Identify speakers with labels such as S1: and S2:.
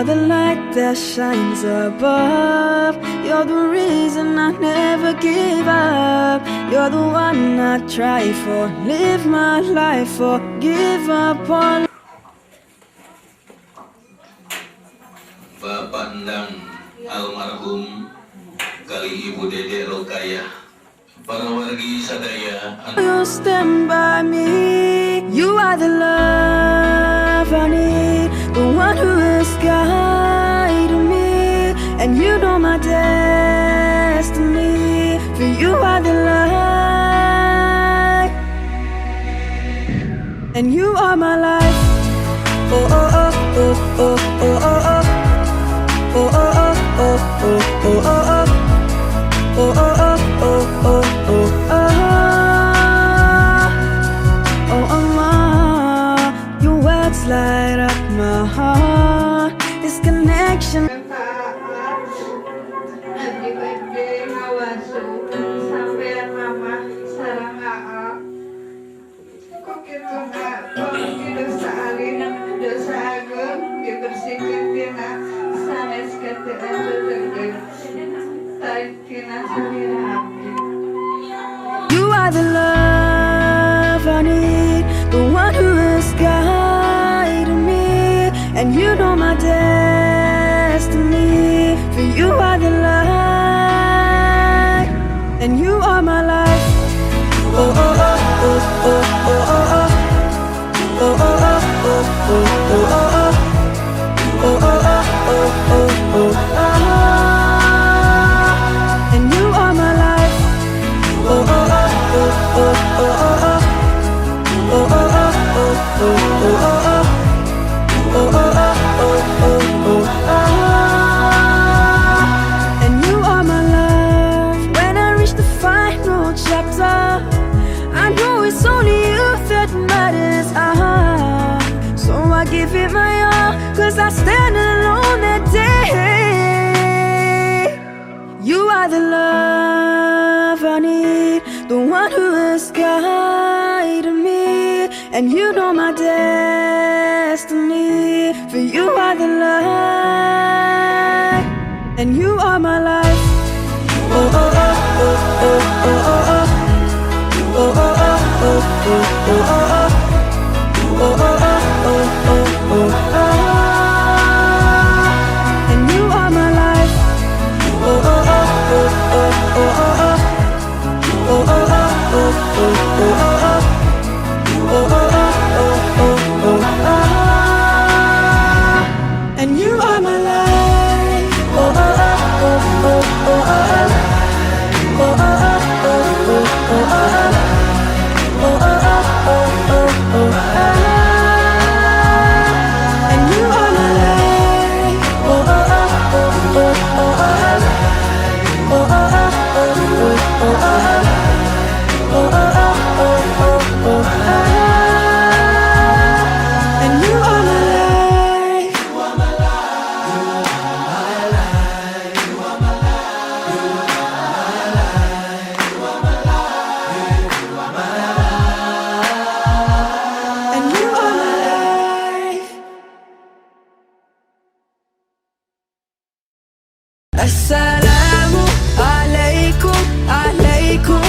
S1: the light that shines above. You're the reason I never give up. You're the one I try for, live my life for, give up on.
S2: Bapandang almarhum kali Ibu Dede Rokayah, para wargi sadaya.
S1: You stand by me. You are the love I need, the one who is guiding me, and you know my destiny. For you are the light, and you are my life. Oh oh oh oh oh oh oh oh. Oh oh oh oh oh oh oh oh. Oh oh oh oh oh oh oh. Oh your words light up my heart. This connection.
S3: Happy birthday Mawasu, sampean mama sareng aa. Kok kitu nak, kok dosa alin, dosa agung, dibersihkan tina sanes ketean tetegen.
S1: You are the love I need, the one who is guiding me, and you know my destiny. For you are the light, and you are my life. Oh oh oh oh oh oh oh oh. Oh oh oh oh oh oh oh. Oh oh oh oh oh oh oh. And you are my love. When I reach the final chapter, I know it's only you that matters. So I give it my all, 'cause I stand alone that day. You are the love I need, the one who is guiding me, and you know my destiny. For you are the light, and you are my life. Oh oh oh oh oh oh oh oh. Oh oh oh oh oh oh oh. Oh oh oh oh oh oh oh. And you are my life. Oh oh oh oh oh oh oh. Oh oh oh oh oh oh oh. Oh oh oh oh oh oh oh. And you are my life. Oh oh oh oh oh oh oh. Oh oh oh oh oh oh oh. Oh oh oh oh oh oh oh. And you are my life. Oh oh oh oh oh oh oh. Oh oh oh oh oh oh oh. Oh oh oh oh oh oh oh. And you are my life. You are my life. You are my life. You are my life. You are my life. You are my life. And you are my life. Assalamu alaikum, alaikum